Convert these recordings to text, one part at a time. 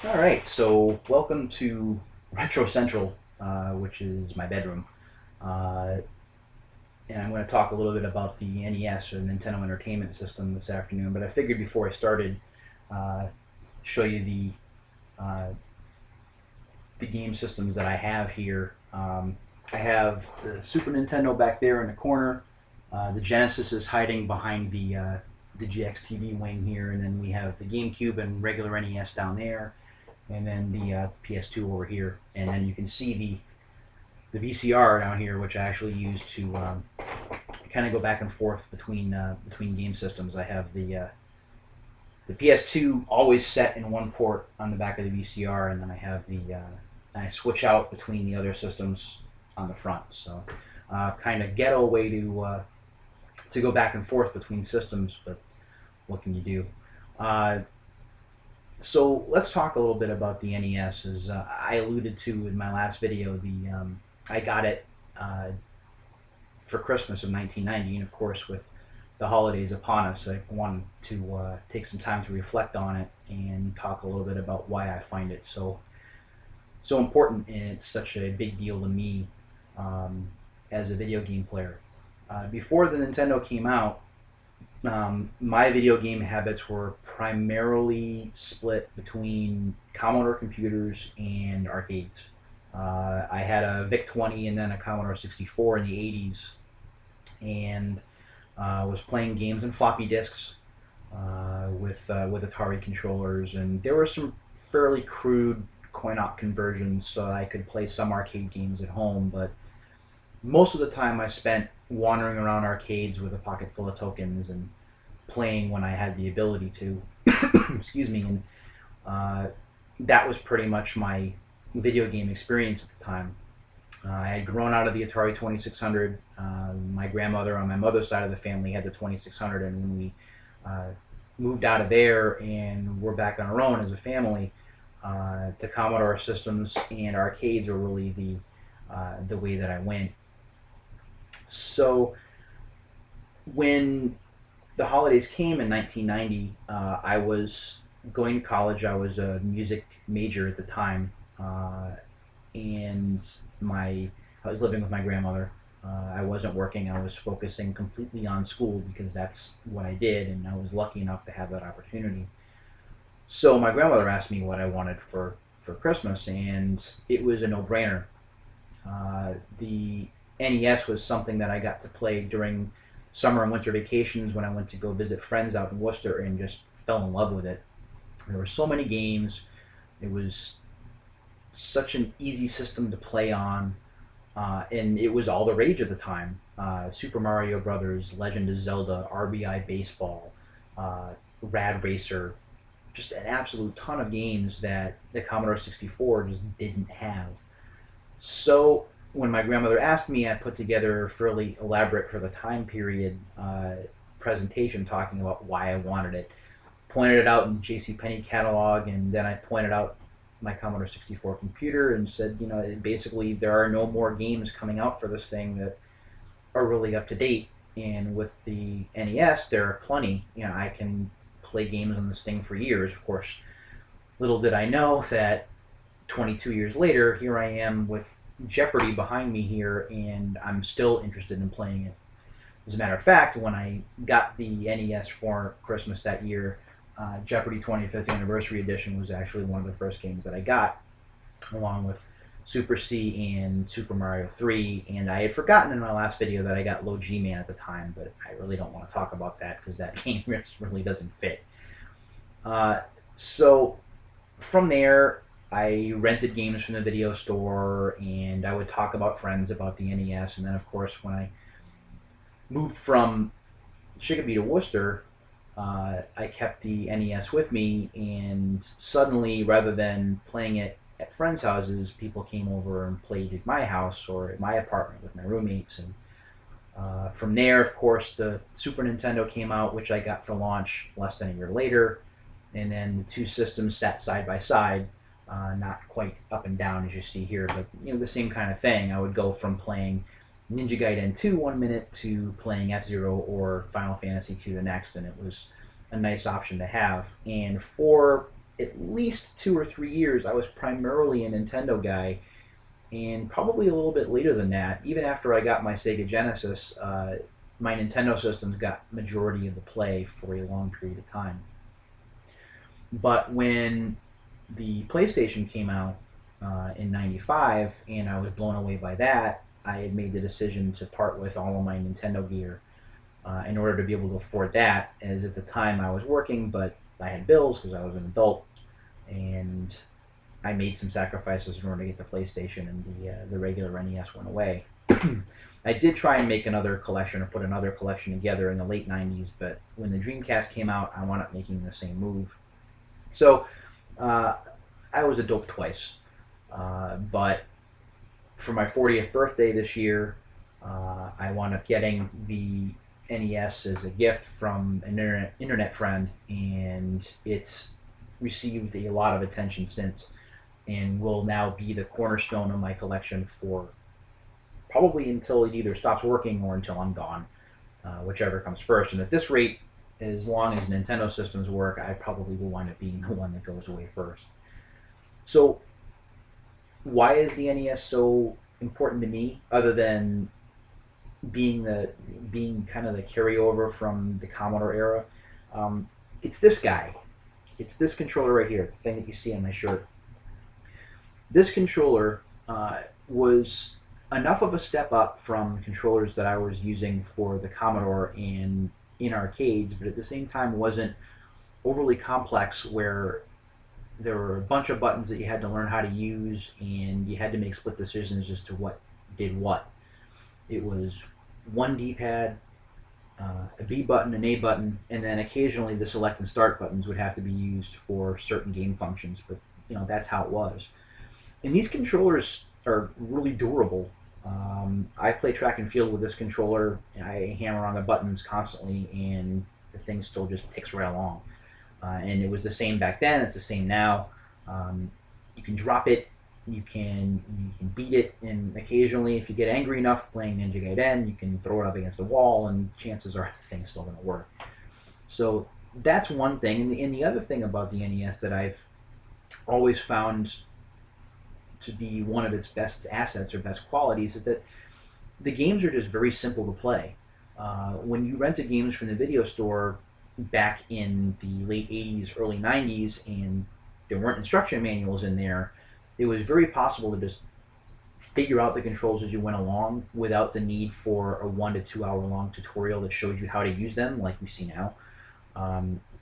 All right, so welcome to Retro Central, which is my bedroom. Uh, and I'm going to talk a little bit about the NES or Nintendo Entertainment System this afternoon. But I figured before I started, uh, show you uh, the game systems that I have here. I have the Super Nintendo back there in the corner. The Genesis is hiding behind the GXTV wing here, and then we have the GameCube and regular NES down there, and then the PS2 over here, and then you can see the VCR down here, which I actually use to kind of go back and forth between game systems. I have the PS2 always set in one port on the back of the VCR, and then I have I switch out between the other systems on the front. So kind of ghetto way to go back and forth between systems, but what can you do? Uh, so let's talk a little bit about the NES. As I alluded to in my last video, the I got it uh, for Christmas of 1990, and of course with the holidays upon us, I wanted to take some time to reflect on it and talk a little bit about why I find it so important and it's such a big deal to me um, as a video game player. Before the Nintendo came out, my video game habits were primarily split between Commodore computers and arcades. I had a VIC 20 and then a Commodore 64 in the 80s, and was playing games in floppy disks with Atari controllers, and there were some fairly crude coin-op conversions, so I could play some arcade games at home. But most of the time, I spent wandering around arcades with a pocket full of tokens and playing when I had the ability to. Excuse me, and uh, that was pretty much my video game experience at the time. I had grown out of the Atari 2600. My grandmother on my mother's side of the family had the 2600, and when we uh, moved out of there and we're back on our own as a family, the Commodore systems and arcades were really the way that I went. So when the holidays came in 1990, I was going to college. I was a music major at the time, and my I was living with my grandmother. I wasn't working. I was focusing completely on school because that's what I did, and I was lucky enough to have that opportunity. So my grandmother asked me what I wanted for Christmas, and it was a no-brainer. The NES was something that I got to play during summer and winter vacations when I went to go visit friends out in Worcester and just fell in love with it. There were so many games. It was such an easy system to play on, and it was all the rage at the time. Super Mario Brothers, Legend of Zelda, RBI Baseball, Rad Racer, just an absolute ton of games that the Commodore 64 just didn't have. So when my grandmother asked me, I put together a fairly elaborate for the time period presentation talking about why I wanted it. Pointed it out in the JCPenney catalog, and then I pointed out my Commodore 64 computer and said, basically there are no more games coming out for this thing that are really up to date. And with the NES, there are plenty. I can play games on this thing for years. Of course, little did I know that 22 years later, here I am with Jeopardy behind me here, and I'm still interested in playing it. As a matter of fact, when I got the NES for Christmas that year, Jeopardy 25th Anniversary Edition was actually one of the first games that I got, along with Super C and Super Mario 3. And I had forgotten in my last video that I got Low G-Man at the time, but I really don't want to talk about that because that game really doesn't fit. So from there, I rented games from the video store, and I would talk about friends about the NES. And then, of course, when I moved from Chicopee to Worcester, I kept the NES with me, and suddenly, rather than playing it at friends' houses, people came over and played at my house or at my apartment with my roommates. And from there, of course, the Super Nintendo came out, which I got for launch less than a year later, and then the two systems sat side by side, not quite up and down as you see here, but the same kind of thing. I would go from playing Ninja Gaiden 2 one minute to playing F-Zero or Final Fantasy 2 the next, and it was a nice option to have. And for at least 2 or 3 years, I was primarily a Nintendo guy, and probably a little bit later than that, even after I got my Sega Genesis, my Nintendo systems got majority of the play for a long period of time. But when the PlayStation came out in '95, and I was blown away by that, I had made the decision to part with all of my Nintendo gear in order to be able to afford that. As at the time I was working, but I had bills because I was an adult, and I made some sacrifices in order to get the PlayStation, and the regular NES went away. I did try and make another collection or put another collection together in the late '90s, but when the Dreamcast came out, I wound up making the same move. So uh, I was a dope twice. But for my 40th birthday this year, I wound up getting the NES as a gift from an internet friend, and it's received a lot of attention since, and will now be the cornerstone of my collection for probably until it either stops working or until I'm gone, whichever comes first. And at this rate, as long as Nintendo systems work, I probably will wind up being the one that goes away first. So, why is the NES so important to me, other than being kind of the carryover from the Commodore era? Um, it's this guy. It's this controller right here, the thing that you see on my shirt. This controller was enough of a step up from controllers that I was using for the Commodore and in arcades, but at the same time wasn't overly complex, where there were a bunch of buttons that you had to learn how to use, and you had to make split decisions as to what did what. It was one D-pad, a B button, an A button, and then occasionally the select and start buttons would have to be used for certain game functions. But that's how it was. And these controllers are really durable. I play track and field with this controller. I hammer on the buttons constantly, and the thing still just ticks right along. And it was the same back then. It's the same now. You can drop it. You can beat it, and occasionally, if you get angry enough playing Ninja Gaiden, you can throw it up against the wall, and chances are the thing's still going to work. So that's one thing. And the other thing about the NES that I've always found to be one of its best assets or best qualities is that the games are just very simple to play. When you rented games from the video store back in the late '80s, early '90s, and there weren't instruction manuals in there, it was very possible to just figure out the controls as you went along without the need for a 1 to 2 hour long tutorial that showed you how to use them like we see now.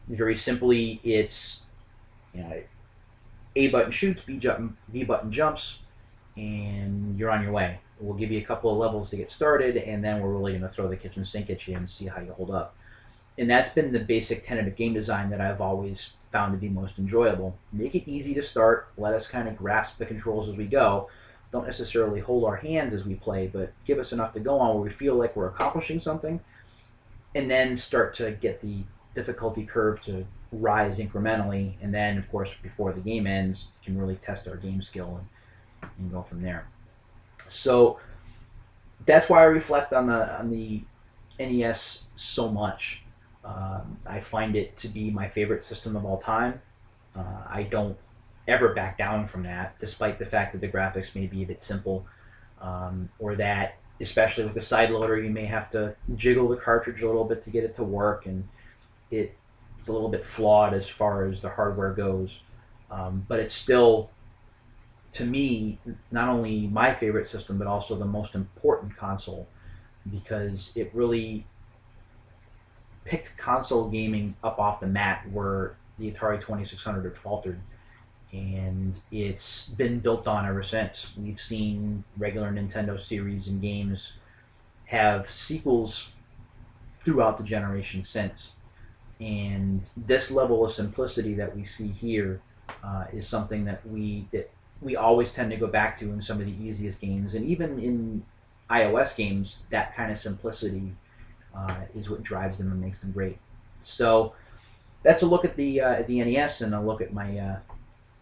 Very simply, it's you know, A button shoots, B button jumps, and you're on your way. We'll give you a couple of levels to get started, and then we're really going to throw the kitchen sink at you and see how you hold up. And that's been the basic tenet of game design that I've always found to be most enjoyable. Make it easy to start. Let us kind of grasp the controls as we go. Don't necessarily hold our hands as we play, but give us enough to go on where we feel like we're accomplishing something, and then start to get the difficulty curve to rise incrementally. And then, of course, before the game ends, can really test our game skill and go from there. So that's why I reflect on the NES so much. I find it to be my favorite system of all time. I don't ever back down from that, despite the fact that the graphics may be a bit simple, or that, especially with the side loader, you may have to jiggle the cartridge a little bit to get it to work, and it's a little bit flawed as far as the hardware goes. But it's still, to me, not only my favorite system, but also the most important console, because it really picked console gaming up off the mat where the Atari 2600 had faltered, and it's been built on ever since. We've seen regular Nintendo series and games have sequels throughout the generation since, and this level of simplicity that we see here is something that we always tend to go back to in some of the easiest games, and even in iOS games, that kind of simplicity is what drives them and makes them great. So that's a look at the NES, and a look at my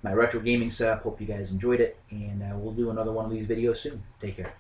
retro gaming setup. Hope you guys enjoyed it, and we'll do another one of these videos soon. Take care.